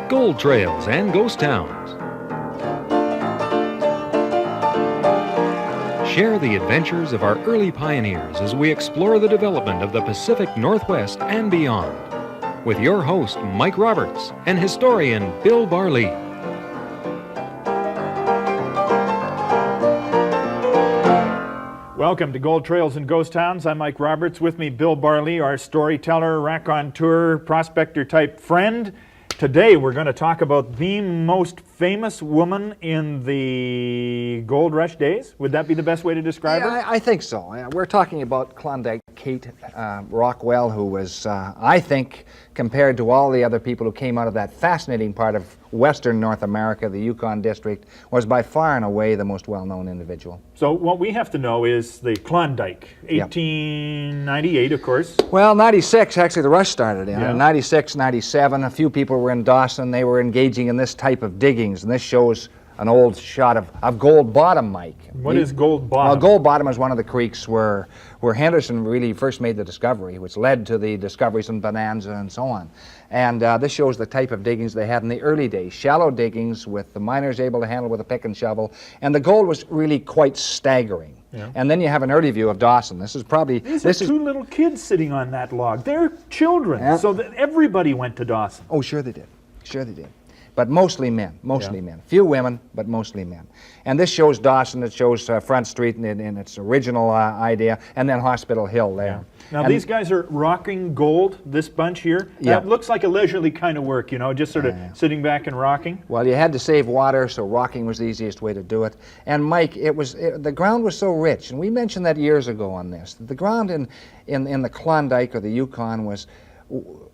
Gold Trails and Ghost Towns. Share the adventures of our early pioneers as we explore the development of the Pacific Northwest and beyond. With your host, Mike Roberts, and historian Bill Barley. Welcome to Gold Trails and Ghost Towns. I'm Mike Roberts. With me, Bill Barley, our storyteller, raconteur, prospector-type friend. Today, we're going to talk about the most famous woman in the Gold Rush days. Would that be the best way to describe her? I think so. We're talking about Klondike Kate Rockwell, who was, I think, compared to all the other people who came out of that fascinating part of western North America, the Yukon district, was by far and away the most well-known individual. So what we have to know is the Klondike, 1898, of course. Well, 96, actually, the rush started in. Yeah. 96, 97, a few people were in Dawson. They were engaging in this type of diggings, and this shows an old shot of Gold Bottom, Mike. What is Gold Bottom? Well, Gold Bottom is one of the creeks where Henderson really first made the discovery, which led to the discoveries in Bonanza and so on. And this shows the type of diggings they had in the early days, shallow diggings with the miners able to handle with a pick and shovel, and the gold was really quite staggering. Yeah. And then you have an early view of Dawson. This is probably... These are two little kids sitting on that log. They're children, so that everybody went to Dawson. Oh, sure they did. Sure they did. But mostly men, men. Few women, but mostly men. And this shows Dawson, it shows Front Street in its original idea, and then Hospital Hill there. Yeah. Now, these guys are rocking gold, this bunch here. Yeah. That looks like a leisurely kind of work, you know, just sort of sitting back and rocking. Well, you had to save water, so rocking was the easiest way to do it. And Mike, the ground was so rich, and we mentioned that years ago on this. The ground in the Klondike or the Yukon was,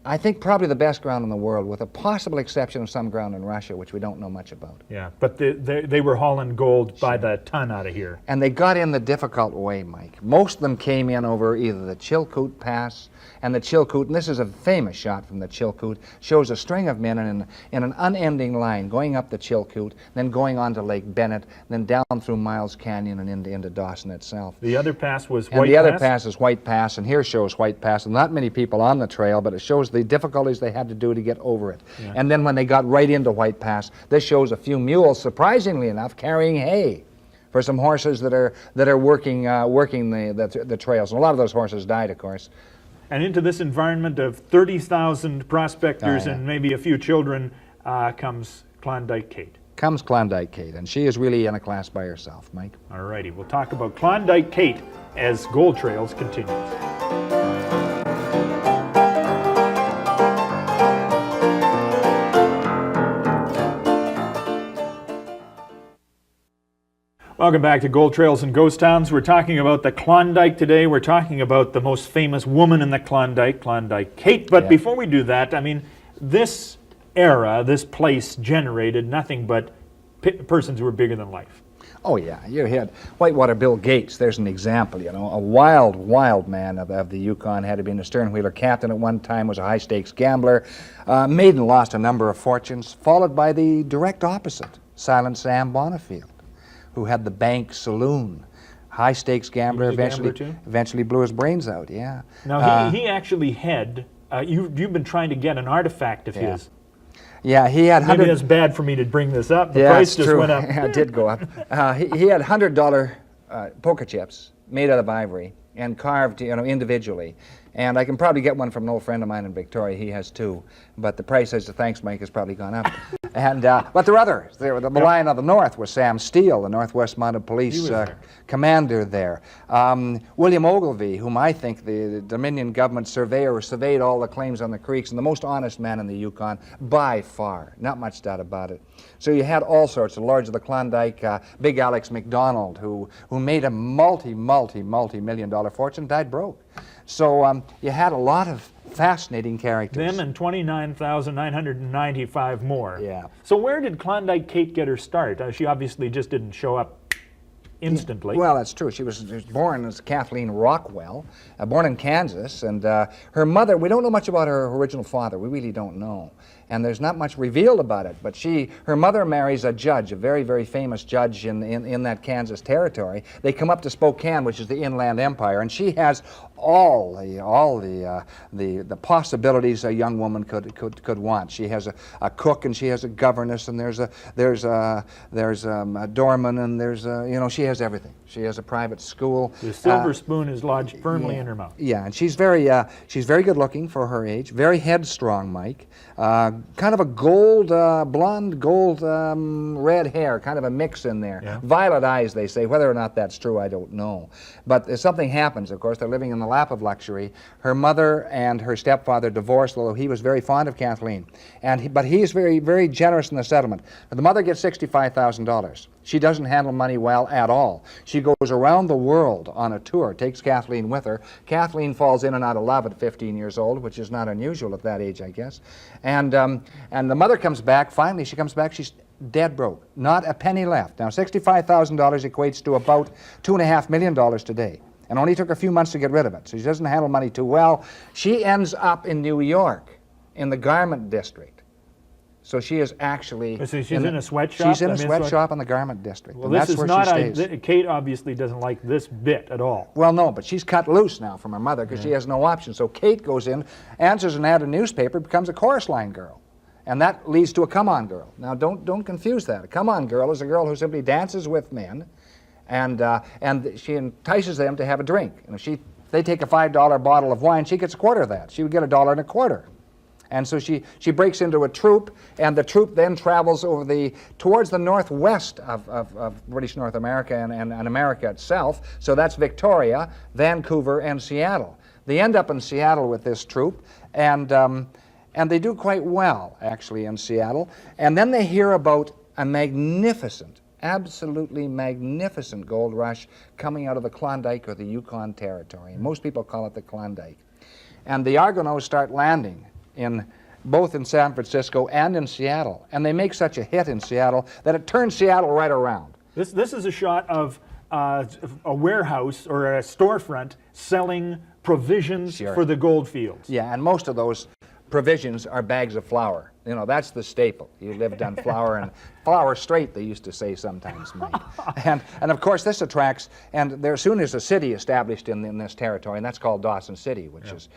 I think, probably the best ground in the world, with a possible exception of some ground in Russia, which we don't know much about. Yeah, but they were hauling gold by the ton out of here. And they got in the difficult way, Mike. Most of them came in over either the Chilkoot Pass and the Chilkoot, and this is a famous shot from the Chilkoot, shows a string of men in an unending line going up the Chilkoot, then going on to Lake Bennett, then down through Miles Canyon and into Dawson itself. The other pass was White Pass? And the other pass is White Pass, and here shows White Pass, and not many people on the trail, but it shows the difficulties they had to do to get over it. Yeah. And then when they got right into White Pass, this shows a few mules, surprisingly enough, carrying hay for some horses that are working the trails. And a lot of those horses died, of course. And into this environment of 30,000 prospectors and maybe a few children comes Klondike Kate. Comes Klondike Kate, and she is really in a class by herself, Mike. All righty, we'll talk about Klondike Kate as Gold Trails continues. Welcome back to Gold Trails and Ghost Towns. We're talking about the Klondike today. We're talking about the most famous woman in the Klondike, Klondike Kate. But before we do that, I mean, this era, this place generated nothing but persons who were bigger than life. Oh yeah, you had Whitewater Bill Gates. There's an example, you know, a wild man of the Yukon. Had been a stern wheeler captain at one time, was a high stakes gambler, made and lost a number of fortunes, followed by the direct opposite, Silent Sam Bonifield, who had the Bank Saloon. High stakes gambler, eventually blew his brains out, yeah. Now, he actually had, you've been trying to get an artifact of his. Yeah, he had... Maybe that's bad for me to bring this up. The price just went up. Yeah, it did go up. He had $100 poker chips made out of ivory and carved, you know, individually. And I can probably get one from an old friend of mine in Victoria. He has two. But the price, as the thanks, Mike, has probably gone up. And but there are others. The Lion of the North was Sam Steele, the Northwest Mounted Police commander there. William Ogilvie, whom I think the Dominion government surveyor surveyed all the claims on the creeks, and the most honest man in the Yukon by far. Not much doubt about it. So you had all sorts of lords of the Klondike. Big Alex McDonald, who made a multi-million-dollar fortune, died broke. So you had a lot of fascinating characters. Them and 29,995 more. Yeah. So where did Klondike Kate get her start? She obviously just didn't show up instantly. Well, that's true. She was born as Kathleen Rockwell, born in Kansas, and her mother, we don't know much about her original father. We really don't know. and there's not much revealed about it. But her mother marries a judge, a very, very famous judge in that Kansas territory. They come up to Spokane, which is the Inland Empire, and she has all the possibilities a young woman could want. She has a cook, and she has a governess, and there's a doorman, and she has everything. She has a private school. The silver spoon is lodged firmly in her mouth. Yeah, and she's very good looking for her age. Very headstrong, Mike. Kind of a blonde, gold, red hair, kind of a mix in there. Yeah. Violet eyes, they say. Whether or not that's true, I don't know. But something happens, of course. They're living in the lap of luxury. Her mother and her stepfather divorced, although he was very fond of Kathleen. But he's very, very generous in the settlement. But the mother gets $65,000. She doesn't handle money well at all. She goes around the world on a tour, takes Kathleen with her. Kathleen falls in and out of love at 15 years old, which is not unusual at that age, I guess. And the mother comes back. Finally, she comes back. She's dead broke. Not a penny left. Now, $65,000 equates to about $2.5 million today. And only took a few months to get rid of it. So she doesn't handle money too well. She ends up in New York, in the garment district. So she is actually... So she's in a sweatshop? She's in a sweatshop in the garment district. Well, and this that's is where not... she stays. Kate obviously doesn't like this bit at all. Well, no, but she's cut loose now from her mother because she has no option. So Kate goes in, answers an ad in a newspaper, becomes a chorus line girl. And that leads to a come-on girl. Now, don't confuse that. A come-on girl is a girl who simply dances with men, and she entices them to have a drink. And if they take a $5 bottle of wine, she gets a quarter of that. She would get $1.25. And so she breaks into a troupe, and the troupe then travels towards the northwest of British North America and America itself. So that's Victoria, Vancouver, and Seattle. They end up in Seattle with this troupe, and they do quite well, actually, in Seattle. And then they hear about a magnificent, absolutely magnificent gold rush coming out of the Klondike or the Yukon territory. And most people call it the Klondike. And the Argonauts start landing both in San Francisco and in Seattle. And they make such a hit in Seattle that it turns Seattle right around. This is a shot of a warehouse or a storefront selling provisions for the gold fields. Yeah, and most of those provisions are bags of flour. You know, that's the staple. You lived on flour, and flour straight, they used to say sometimes, Mike. And of course this attracts, and there soon is a city established in this territory, and that's called Dawson City, which is,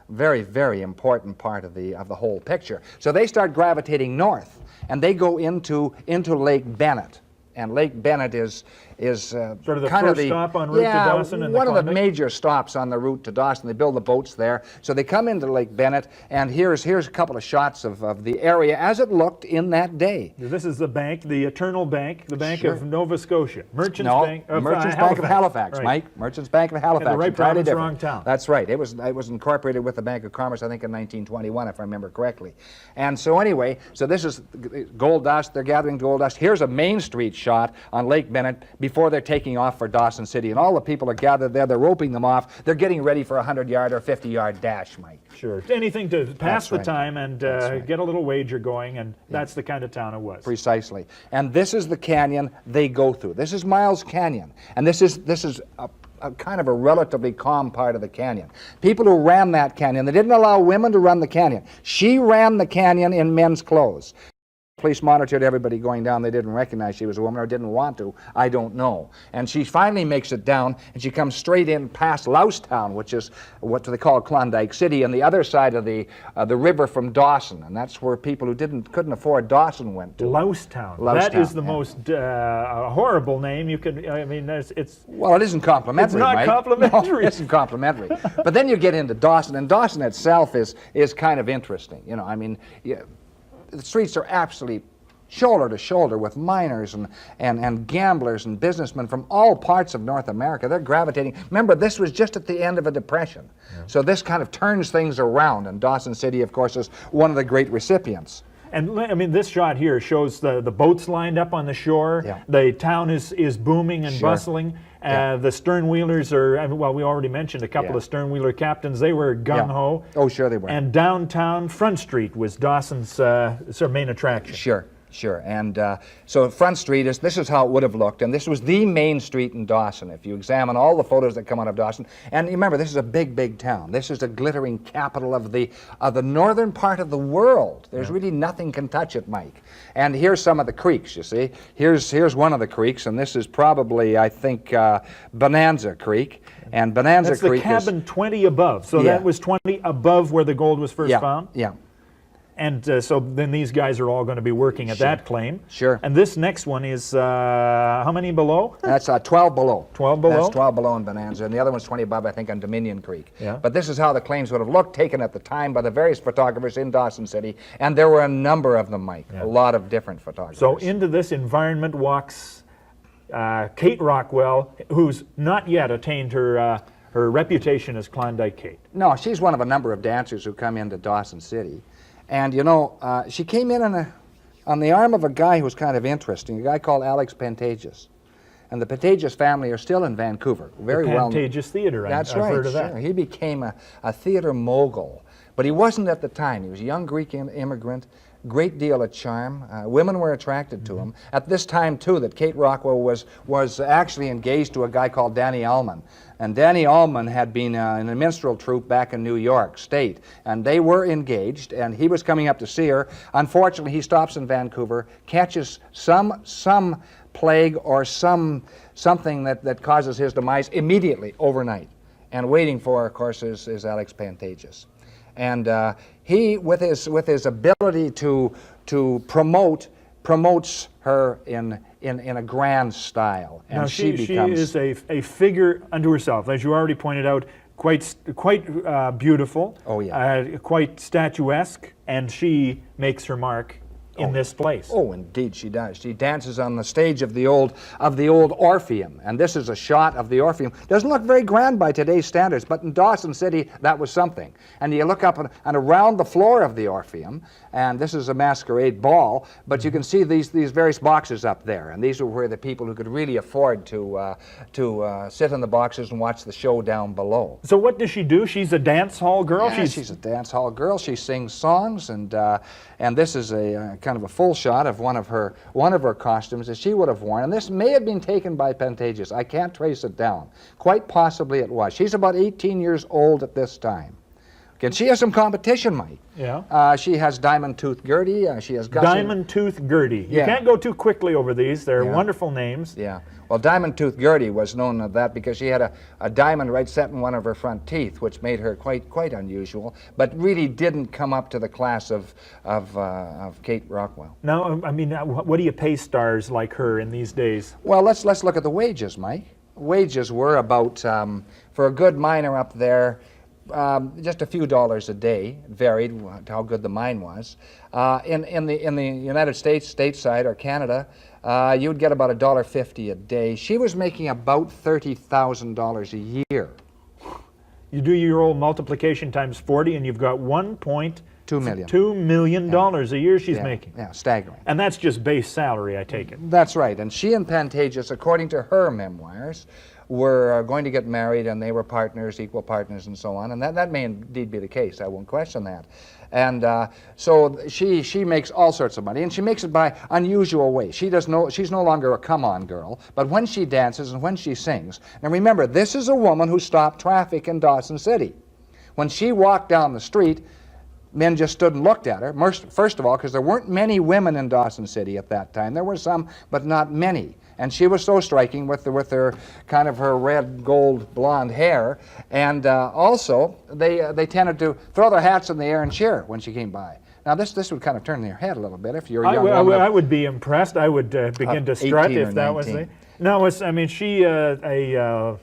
very, very important part of the whole picture. So they start gravitating north, and they go into Lake Bennett. And Lake Bennett is sort of the kind first stop on route to Dawson and one the of the Klondike? major stops on the route to Dawson. They build the boats there. So they come into Lake Bennett, and here's a couple of shots of the area as it looked in that day. This is the bank, the Eternal Bank, the Bank of Nova Scotia. Merchants Bank of Bank of Halifax, right. Mike. Merchants Bank of Halifax. And the right entirely province, different. wrong town. That's right. It was incorporated with the Bank of Commerce, I think, in 1921, if I remember correctly. And so anyway, so this is gold dust. They're gathering gold dust. Here's a Main Street shot on Lake Bennett before they're taking off for Dawson City. And all the people are gathered there. They're roping them off. They're getting ready for a 100-yard or 50-yard dash, Mike. Sure. Anything to pass the right. time and get a little wager going, and that's the kind of town it was. Precisely. And this is the canyon they go through. This is Miles Canyon. And this is a kind of a relatively calm part of the canyon. People who ran that canyon, they didn't allow women to run the canyon. She ran the canyon in men's clothes. Police monitored everybody going down. They didn't recognize she was a woman or didn't want to. I don't know. And she finally makes it down, and she comes straight in past Lousetown, which is what they call Klondike City, on the other side of the river from Dawson. And that's where people who couldn't afford Dawson went to. Lousetown. That is the most horrible name you could. I mean, it's. Well, it isn't complimentary. It's not Mike. complimentary. No, it isn't complimentary. But then you get into Dawson, and Dawson itself is kind of interesting. I mean. The streets are absolutely shoulder to shoulder with miners and gamblers and businessmen from all parts of North America. They're gravitating. Remember, this was just at the end of a depression. Yeah. So this kind of turns things around, and Dawson City, of course, is one of the great recipients. And I mean, this shot here shows the boats lined up on the shore. Yeah. The town is booming and bustling. The sternwheelers are, well, we already mentioned a couple of sternwheeler captains. They were gung-ho. Oh, sure they were. And downtown Front Street was Dawson's sort of main attraction. Sure. Sure, and so Front Street this is how it would have looked, and this was the main street in Dawson. If you examine all the photos that come out of Dawson, and remember, this is a big, big town. This is the glittering capital of the northern part of the world. There's really nothing can touch it, Mike. And here's some of the creeks. You see, here's one of the creeks, and this is probably, I think, Bonanza Creek. And Bonanza Creek That's the cabin 20 above. So that was 20 above where the gold was first found. Yeah. And so then these guys are all going to be working at that claim. Sure. And this next one is how many below? That's 12 below. 12 below? That's 12 below in Bonanza. And the other one's 20 above, I think, on Dominion Creek. Yeah. But this is how the claims would have looked, taken at the time by the various photographers in Dawson City. And there were a number of them, Mike. A lot of different photographers. So into this environment walks Kate Rockwell, who's not yet attained her reputation as Klondike Kate. No, she's one of a number of dancers who come into Dawson City. And, you know, she came in on the arm of a guy who was kind of interesting, a guy called Alex Pantages. And the Pantages family are still in Vancouver. Very well. Pantages Theater, That's I've right, heard of sure. that. He became a theater mogul. But he wasn't at the time. He was a young Greek immigrant, great deal of charm. Women were attracted to him. At this time, too, that Kate Rockwell was actually engaged to a guy called Danny Allman. And Danny Allman had been in a minstrel troupe back in New York State. And they were engaged, and he was coming up to see her. Unfortunately, he stops in Vancouver, catches some plague or something that causes his demise immediately, overnight. And waiting for her, of course, is Alex Pantages. And he, with his ability to promotes her in a grand style, and now she becomes. She is a figure unto herself, as you already pointed out, quite beautiful. Oh yeah. Quite statuesque, and she makes her mark in this place. Oh, indeed she does. She dances on the stage of the old Orpheum, and this is a shot of the Orpheum. Doesn't look very grand by today's standards, but in Dawson City, that was something. And you look up and around the floor of the Orpheum, and this is a masquerade ball, but you can see these various boxes up there, and these were where the people who could really afford to sit in the boxes and watch the show down below. So what does she do? She's a dance hall girl? Yeah, she's a dance hall girl. She sings songs, and this is a kind of a full shot of one of her costumes that she would have worn, and this may have been taken by Pantages. I can't trace it down. Quite possibly it was. She's about 18 years old at this time. Okay, and she has some competition, Mike. Yeah. She has Diamond Tooth Gertie. She has Diamond Tooth Gertie. You can't go too quickly over these. They're wonderful names. Yeah. Well, Diamond Tooth Gertie was known as that because she had a diamond right set in one of her front teeth, which made her quite unusual, but really didn't come up to the class of Kate Rockwell. Now, I mean, what do you pay stars like her in these days? Well, let's look at the wages, Mike. Wages were about for a good miner up there. Just a few dollars a day, varied how good the mine was. In the United States, stateside or Canada, you would get about $1.50 a day. She was making about $30,000 a year. You do your old multiplication times 40, and you've got $2 million. $2 million a year she's making. Yeah, staggering. And that's just base salary, I take it. That's right. And she and Pantages, according to her memoirs, were going to get married, and they were partners, equal partners, and so on. And that may indeed be the case. I won't question that. And so she makes all sorts of money, and she makes it by unusual ways. She's no longer a come-on girl, but when she dances and when she sings. And remember, this is a woman who stopped traffic in Dawson City. When she walked down the street, men just stood and looked at her. First of all, because there weren't many women in Dawson City at that time. There were some, but not many. And she was so striking with her kind of her red, gold, blonde hair. And also, they tended to throw their hats in the air and cheer when she came by. Now, this would kind of turn their head a little bit if you're a young woman. I would be impressed. I would begin to strut if that was the... No, I mean, she a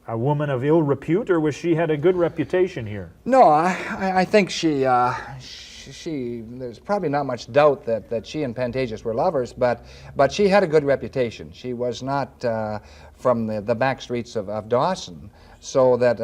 woman of ill repute, or was she had a good reputation here? No, I think she there's probably not much doubt that she and Pantages were lovers, but she had a good reputation. She was not from the back streets of Dawson, so that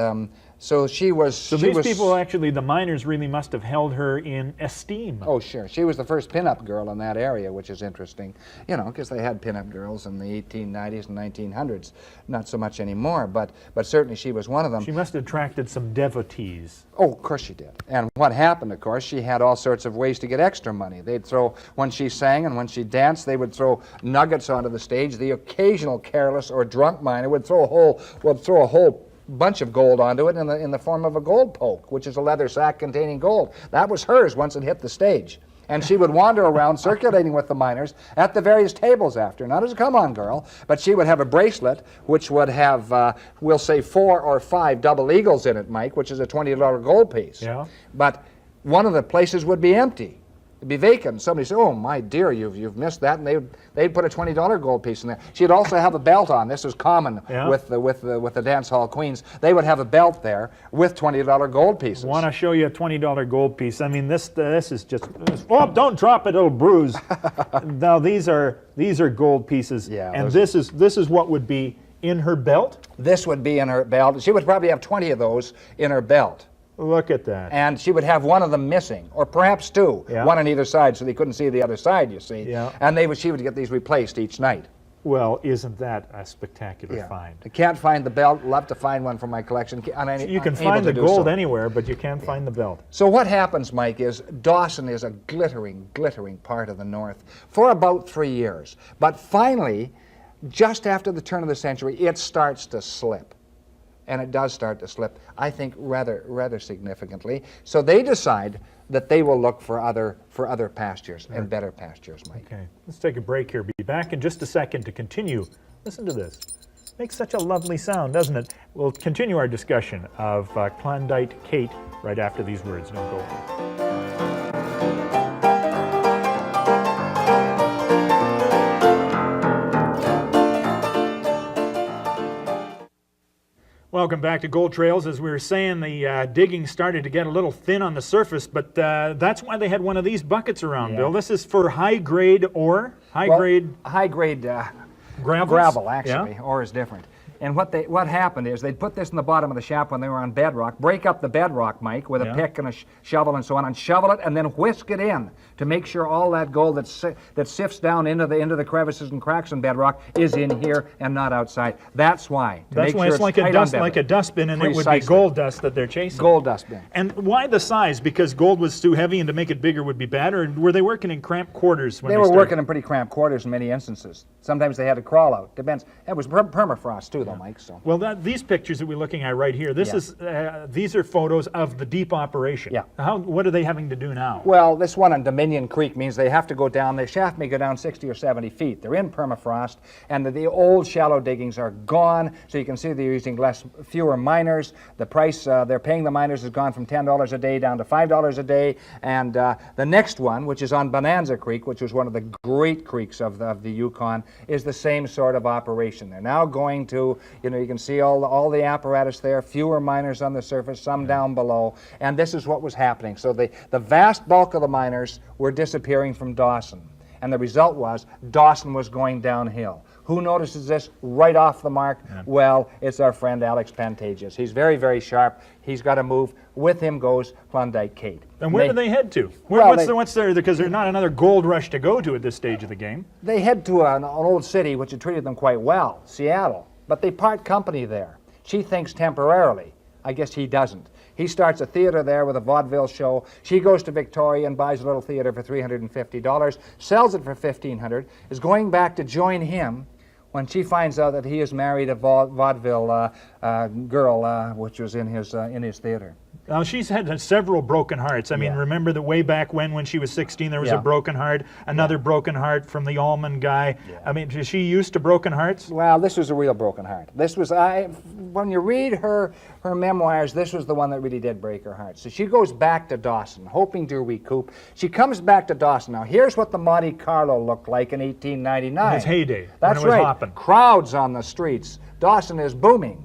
So she was. So these people, actually, the miners really must have held her in esteem. Oh, sure. She was the first pinup girl in that area, which is interesting, you know, because they had pinup girls in the 1890s and 1900s. Not so much anymore, but certainly she was one of them. She must have attracted some devotees. Oh, of course she did. And what happened, of course, she had all sorts of ways to get extra money. They'd throw, when she sang and when she danced, they would throw nuggets onto the stage. The occasional careless or drunk miner would throw a whole bunch of gold onto it in the form of a gold poke, which is a leather sack containing gold. That was hers once it hit the stage. And she would wander around circulating with the miners at the various tables after. Not as a come-on girl, but she would have a bracelet which would have, we'll say, 4 or 5 double eagles in it, Mike, which is a $20 gold piece. Yeah. But one of the places would be empty. It'd be vacant. Somebody said, "Oh my dear, you've missed that," and they'd put a $20 gold piece in there. She'd also have a belt on. This was common with the dance hall queens. They would have a belt there with $20 gold pieces. Want to show you a $20 gold piece? I mean, this is just. Oh, don't drop it! It'll bruise. Now these are gold pieces, and this is what would be in her belt. This would be in her belt. She would probably have 20 of those in her belt. Look at that. And she would have one of them missing, or perhaps 2, one on either side, so they couldn't see the other side, you see. Yeah. And she would get these replaced each night. Well, isn't that a spectacular find? I can't find the belt. Love to find one for my collection. You can find the gold anywhere, but you can't find the belt. So what happens, Mike, is Dawson is a glittering, glittering part of the North for about 3 years. But finally, just after the turn of the century, it starts to slip. And it does start to slip, I think, rather significantly. So they decide that they will look for other pastures and better pastures, Mike. Okay, let's take a break here. Be back in just a second to continue. Listen to this. Makes such a lovely sound, doesn't it? We'll continue our discussion of Klondike Kate right after these words. Don't go away. Welcome back to Gold Trails. As we were saying, the digging started to get a little thin on the surface, but that's why they had one of these buckets around, Bill. This is for high-grade ore, high-grade gravel, actually. Ore is different. And what happened is they'd put this in the bottom of the shaft when they were on bedrock, break up the bedrock, Mike, with a pick and a shovel and so on, and shovel it and then whisk it in to make sure all that gold that sifts down into the crevices and cracks in bedrock is in here and not outside. That's why. That's why it's like a dustbin, and it would be gold dust that they're chasing. Gold dustbin. And why the size? Because gold was too heavy, and to make it bigger would be bad, or were they working in cramped quarters when they were working in pretty cramped quarters in many instances. Sometimes they had to crawl out. Depends. It was permafrost too, though, Mike. So. Well, these pictures that we're looking at right here, these are photos of the deep operation. Yeah. What are they having to do now? Well, this one on Dominion Creek means they have to go down. The shaft may go down 60 or 70 feet. They're in permafrost, and the old shallow diggings are gone. So you can see they're using fewer miners. The price they're paying the miners has gone from $10 a day down to $5 a day. And the next one, which is on Bonanza Creek, which was one of the great creeks of the Yukon, is the same sort of operation. They're now going to, you can see all the apparatus there, fewer miners on the surface, some down below, and this is what was happening. So the vast bulk of the miners were disappearing from Dawson, and the result was Dawson was going downhill. Who notices this right off the mark? Well, it's our friend Alex Pantages. He's very, very sharp. He's got to move. With him goes Klondike Kate. And where do they head to? What's there? Because there's not another gold rush to go to at this stage of the game. They head to an old city which had treated them quite well, Seattle. But they part company there. She thinks temporarily. I guess he doesn't. He starts a theater there with a vaudeville show. She goes to Victoria and buys a little theater for $350, sells it for $1,500, is going back to join him when she finds out that he has married a vaudeville girl, which was in his theater. Now, she's had several broken hearts. I mean, remember that way back when she was 16, there was a broken heart, another broken heart from the almond guy. I mean, is she used to broken hearts? Well, this was a real broken heart. This was, when you read her memoirs, this was the one that really did break her heart. So she goes back to Dawson, hoping to recoup. She comes back to Dawson. Now, here's what the Monte Carlo looked like in 1899. In its heyday. That's when it was right. hopping. Crowds on the streets. Dawson is booming.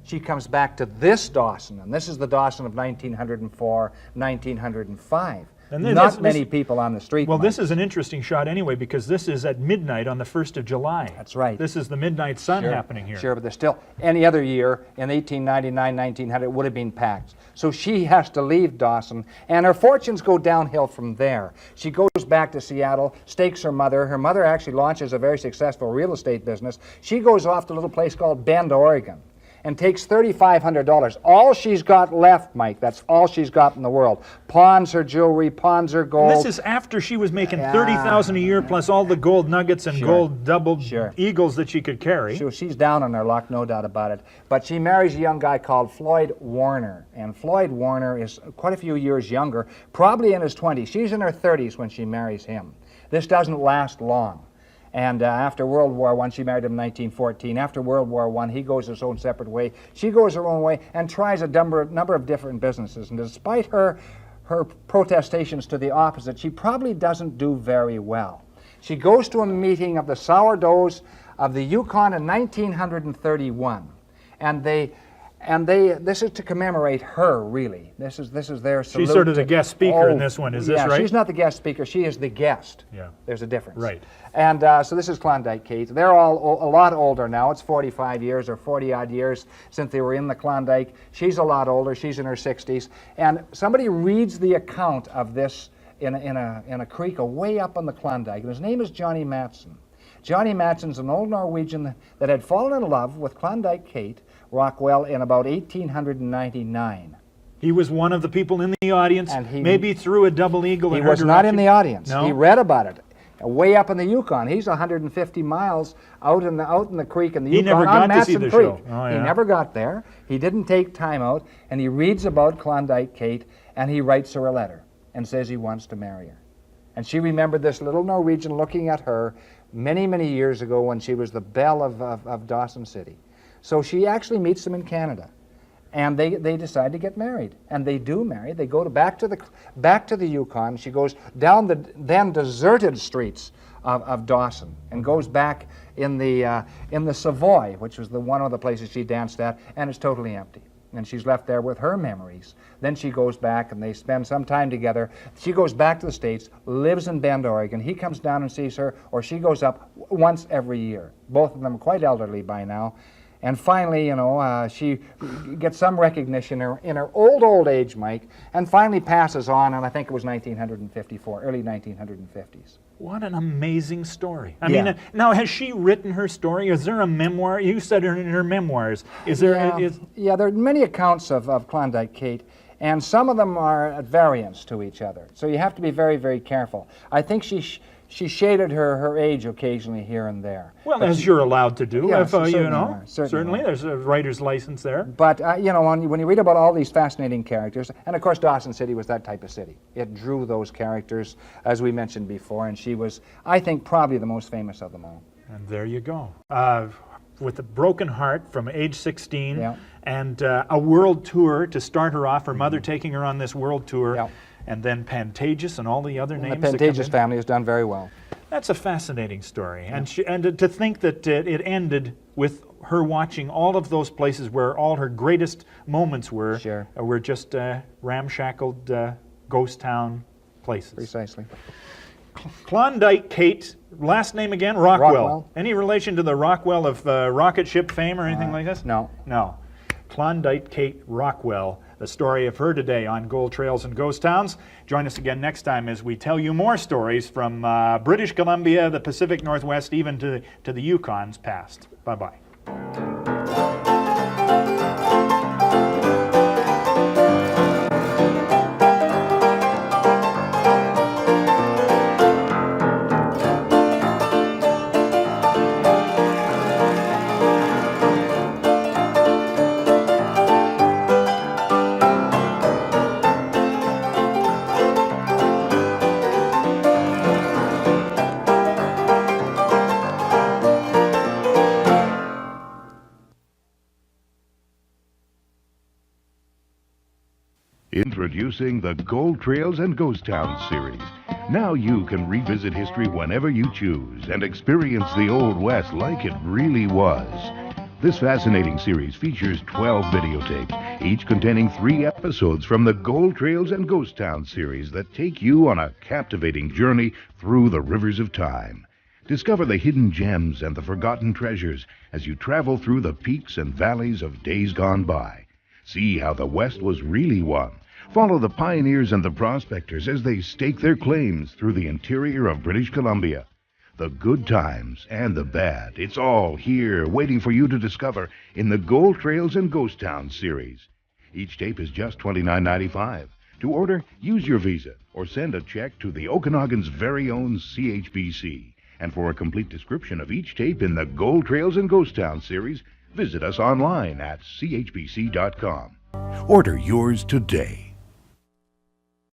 She comes back to this Dawson, and this is the Dawson of 1904, 1905. And Not many people on the street. Well, Mike. this is an interesting shot anyway, because this is at midnight on the 1st of July. That's right. This is the midnight sun happening here. Sure, but there's still, any other year in 1899, 1900, it would have been packed. So she has to leave Dawson, and her fortunes go downhill from there. She goes back to Seattle, stakes her mother. Her mother actually launches a very successful real estate business. She goes off to a little place called Bend, Oregon, and takes $3,500. All she's got left, Mike, that's all she's got in the world. Pawns her jewelry, pawns her gold. And this is after she was making $30,000 a year plus all the gold nuggets and gold double eagles that she could carry. So she's down on her luck, no doubt about it. But she marries a young guy called Floyd Warner. And Floyd Warner is quite a few years younger, probably in his 20s. She's in her 30s when she marries him. This doesn't last long. And after World War I, she married him in 1914. After World War I, he goes his own separate way. She goes her own way and tries a number of different businesses. And despite her protestations to the opposite, she probably doesn't do very well. She goes to a meeting of the sourdoughs of the Yukon in 1931. This is to commemorate her, really. This is their salute. She's sort of the guest speaker in this one, is this right? She's not the guest speaker, she is the guest. Yeah. There's a difference. Right. And so this is Klondike Kate. They're all a lot older now. It's 45 years or 40-odd years since they were in the Klondike. She's a lot older. She's in her 60s. And somebody reads the account of this in a creek way up on the Klondike. And his name is Johnny Matson. Johnny Matson's an old Norwegian that had fallen in love with Klondike Kate Rockwell in about 1899. He was one of the people in the audience, and maybe threw a double eagle. He was not in the audience. No? He read about it. Way up in the Yukon. He's 150 miles out in the creek in the Yukon. He never got to see the show. Oh, yeah. He never got there. He didn't take time out, and he reads about Klondike Kate, and he writes her a letter and says he wants to marry her. And she remembered this little Norwegian looking at her many, many years ago when she was the belle of Dawson City. So she actually meets him in Canada, and they decide to get married, and they do marry. They go back to the Yukon. She goes down the then deserted streets of Dawson and goes back in the Savoy, which was one of the places she danced at, and it's totally empty. And she's left there with her memories. Then she goes back, and they spend some time together. She goes back to the States, lives in Bend, Oregon. He comes down and sees her, or she goes up once every year. Both of them are quite elderly by now. And finally, she gets some recognition in her old age, Mike, and finally passes on, and I think it was 1954, early 1950s. What an amazing story. I mean, now, has she written her story? Is there a memoir? You said in her memoirs. Is there? Yeah, there are many accounts of Klondike Kate, and some of them are at variance to each other. So you have to be very, very careful. I think she shaded her age occasionally here and there. Well, as you're allowed to do, yeah, if, certainly there's a writer's license there. But, when you read about all these fascinating characters, and of course Dawson City was that type of city. It drew those characters, as we mentioned before, and she was, I think, probably the most famous of them all. And there you go. With a broken heart from age 16, and a world tour to start her off, her mother taking her on this world tour. And then Pantages and all the other names. The Pantages family has done very well. That's a fascinating story. And to think that it ended with her watching all of those places where all her greatest moments were just ramshackled ghost town places. Precisely. Klondike Kate, last name again? Rockwell. Any relation to the Rockwell of rocket ship fame or anything like this? No. No. Klondike Kate Rockwell. The story of her today on Gold Trails and Ghost Towns. Join us again next time as we tell you more stories from British Columbia, the Pacific Northwest, even to the Yukon's past. Bye-bye. Introducing the Gold Trails and Ghost Towns series. Now you can revisit history whenever you choose and experience the Old West like it really was. This fascinating series features 12 videotapes, each containing 3 episodes from the Gold Trails and Ghost Towns series that take you on a captivating journey through the rivers of time. Discover the hidden gems and the forgotten treasures as you travel through the peaks and valleys of days gone by. See how the West was really won. Follow the pioneers and the prospectors as they stake their claims through the interior of British Columbia. The good times and the bad, it's all here waiting for you to discover in the Gold Trails and Ghost Towns series. Each tape is just $29.95. To order, use your Visa or send a check to the Okanagan's very own CHBC. And for a complete description of each tape in the Gold Trails and Ghost Towns series, visit us online at chbc.com. Order yours today.